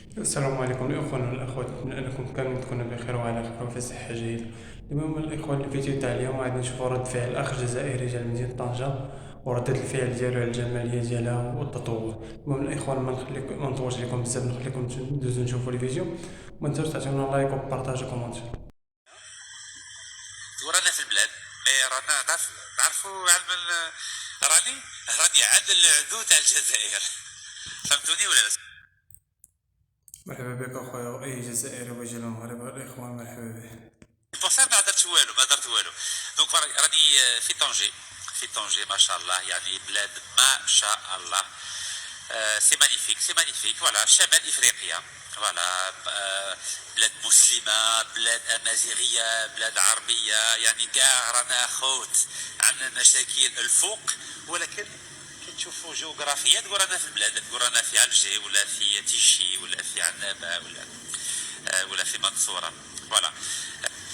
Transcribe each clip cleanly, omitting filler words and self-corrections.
السلام عليكم الإخوان والأخوات، أتمنى أنكم كاملين تكونوا بخير وعلى خير وفي صحة جيدة. المهم الإخوان، الفيديو تاع اليوم غادي نشوفوا رد فعل الأخ جزائري جا لمدينة طنجة وردة الفعل ديالو على الجمالية ديالها والتطور. المهم الإخوان، ما نطولش عليكم بزاف، نخليكم ندوزو نشوفوا الفيديو. ما تنساوش تعطيونا لايك وبارطاجي وكومونتير. ورانا في البلاد، مي رانا تعرفوا علم راني عاد العذو تاع الجزائر. فهمتوني ولا لا؟ مرحبا بك أخويا، أي جزائري وجه المغرب الإخوان مرحبا به. بور سا ما درت والو، ما درت والو. دونك راني في طنجة. في طنجة ما شاء الله، يعني بلاد ما شاء الله. سي مانيفيك، سي مانيفيك. فوالا شمال افريقيا. فوالا بلاد مسلمه، بلاد امازيغيه، بلاد عربيه، يعني كاع رانا خوت. عندنا مشاكل الفوق، ولكن كي تشوفوا جغرافيا تقول رانا في البلاد، تقول رانا في علجي ولا في تيشي ولا في عنابه ولا في منصوره. فوالا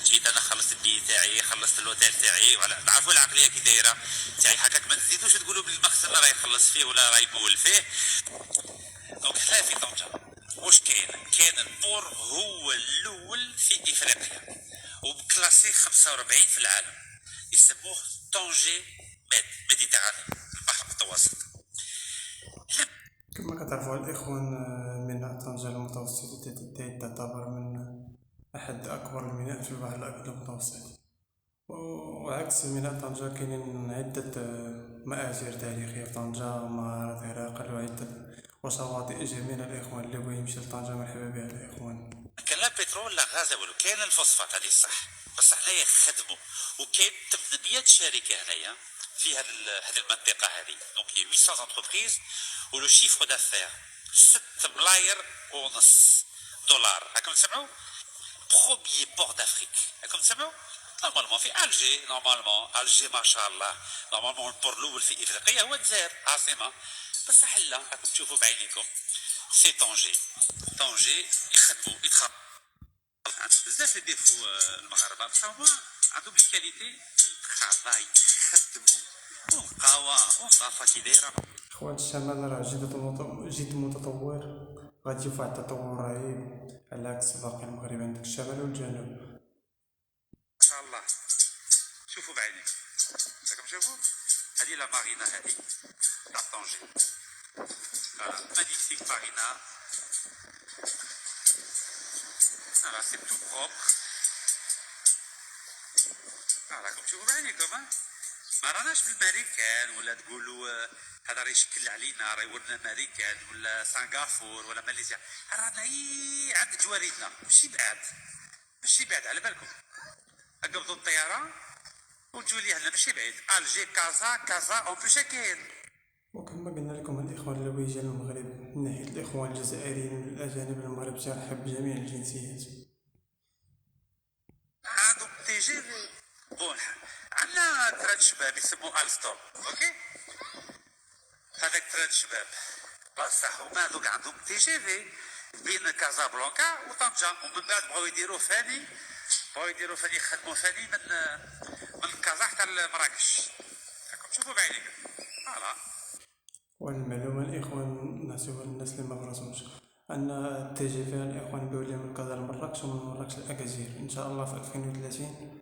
جيت انا خلصت البي تاعي، خلصت الاوتيل تاعي، ولا تعرفوا العقليه كي دايره تاعي هكاك. ما تزيدوش تقولوا بلي المخزن راه يخلص فيه ولا راه يبول فيه. دونك حنا في طنجة. واش كاين البور هو الاول في افريقيا، وبكلاسي 45 في العالم. يسموه طنجة ميديتيراني، البحر المتوسط. كما كتعرفوا الإخوان، ميناء طنجة المتوسط تعتبر من أحد أكبر الميناء في البحر الأبيض المتوسط. وعكس ميناء طنجة كاينين عدة مآثر تاريخية في طنجة ومهارات عراقل وعدة وشواطئ جميلة. الإخوان اللي بغى يمشي لطنجة مرحبا بها الإخوان. كان لا بترول لا غاز والو، كاين الفوسفات هذه صح، بس حنايا خدموا. وكاين 800 شركه هنايا في هذه المنطقه هذه. دونك 800 انتربريز، ولو شيفر دافير 6 ملاير ونص دولار. راكم تسمعوا؟ بروميي بور دافريك. راكم تسمعوا؟ نورمالمون في الجي، نورمالمون الجي ما شاء الله. نورمالمون البور الاول في افريقيا هو الجزائر عاصمه، بس حله راكم تشوفوا بعينيكم. سي طنجي. طنجي يخدموا يتخرجوا. عندهم بزاف ديفو المغاربه، بصح هما عندهم الكاليتي ترافاي، يخدموا ونقاوه ونظافه كي دايره. إخوان الشمال راه جد متطور، غادي يشوف واحد التطور رهيب على عكس باقي المغرب. عندك الشمال والجنوب. ما شاء الله. شوفوا بعينيك، راكم تشوفوا هذه لا مارينا هذه تاع طنجي. مانيفيك مارينا. فوالا سي تو بروبر. راكم تشوفوا بعينيكم. ما راناش بالماريكان ولا تقولوا هذا راه يشكل علينا، راه يورنا ماريكان ولا سنغافور ولا ماليزيا. رانا عند جواريدنا، ماشي بعاد، ماشي بعاد على بالكم. قبضوا الطياره وتجوا لي هنا ماشي بعيد. الجي كازا كازا اون بلوس كاين. وكما قلنا لكم الإخوان اللي بغى يجي للمغرب من ناحية الإخوان الجزائريين والأجانب، المغرب ترحب بجميع الجنسيات. عندهم تي جي في. بون عندنا 3 شباب يسموا الستوم، اوكي. هذاك 3 شباب بصح هما هذوك عندهم تي جي في بين كازابلانكا وطنجة، ومن بعد بغاو يديروا فاني يخدموا فاني من كازا حتى لمراكش. راكم تشوفوا بعينيكم. فوالا. والمعلومة الإخوان نعطيوها للناس اللي ما فراسهمش أن التي فيها الإخوان بيولي من كازا لمراكش ومن مراكش لأكازير إن شاء الله في 2030.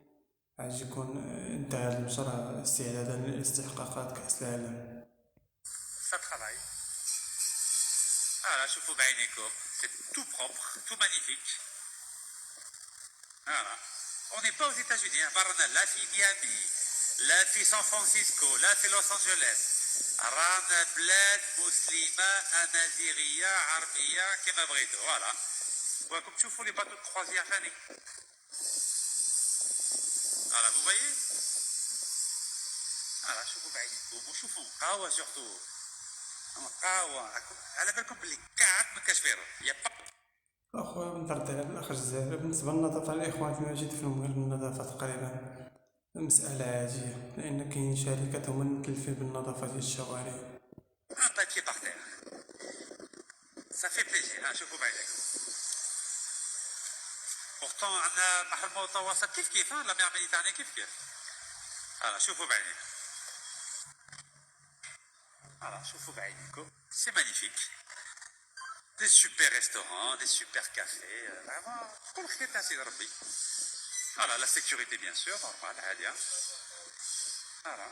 عاد يكون انتهى المشروع استعدادا لاستحقاقات كأس العالم. سا ترافاي. فوالا شوفوا بعينيكم. سي تو بروبر، تو مانيفيك. فوالا. On n'est pas aux États-Unis. رانا لا في ميامي، لا في سان فرانسيسكو، لا في لوس انجلوس. رانا بلاد مسلمه امازيغيه عربيه كما بغيتوا. فوالا. وراكم تشوفوا لي باتو كروازيير ثاني. فوالا vous voyez. فوالا شوفوا بعينيكم وشوفوا نقاوه سورتو. نقاوه على بالكم بلي كاع ما كاش فيرو يا با. أخويا بنرد على الأخ الجزائري بالنسبة للنظافة. الإخوان في المسجد في المغرب النظافة تقريبا مسألة عادية، لأن كاين شركات هما مكلفين بالنظافة ديال الشوارع. ان بابي باغ تير. سا في بليزير. شوفوا بعينيكم. بورتون عندنا البحر المتوسط كيف كيف، لا مير ميديتيراني كيف كيف. فوالا شوفوا بعينيكم. فوالا شوفوا بعينيكم. سي مانيفيك. des super restaurants, des super cafés, vraiment, كل خير تاع سيدي ربي. Voilà, la sécurité bien sûr, normal, عالية. Voilà.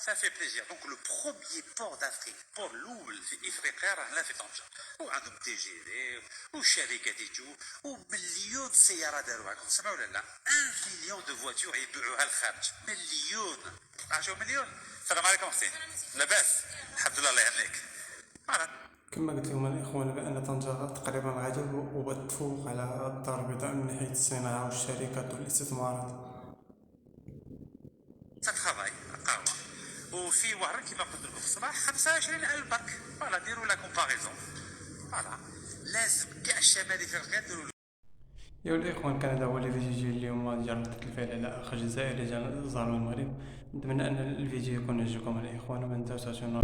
Ça fait plaisir. Donc le premier port d'Afrique, port الأول في إفريقيا راه هنا في طنجة. وعندهم تي جي في وشركات يجوا ومليون سيارة داروها، راكم تسمعوا ولا لا؟ 1 مليون دو فواتور يبيعوها للخارج، مليون. عاشوا مليون. السلام عليكم حسين. لاباس؟ الحمد لله الله يهنيك. Voilà. كما قلت لهم الإخوان بأن طنجة تقريبا غادي وتفوق على الدار البيضاء من ناحية الصناعة والشركات والاستثمارات. تتخضعي قهوة وفي وهران كما قلت لكم في الصباح 25,000 برك. فوالا ديروا لا كومباريزون. فوالا لازم كاع الشمال افريقيا ديروا. يا الإخوان، كان هذا هو الفيديو ديال اليوم ديال ردة الفعل على أخ جزائري زار من المغرب. نتمنى أن الفيديو يكون عجبكم الإخوان، وما تنساوش تعطونا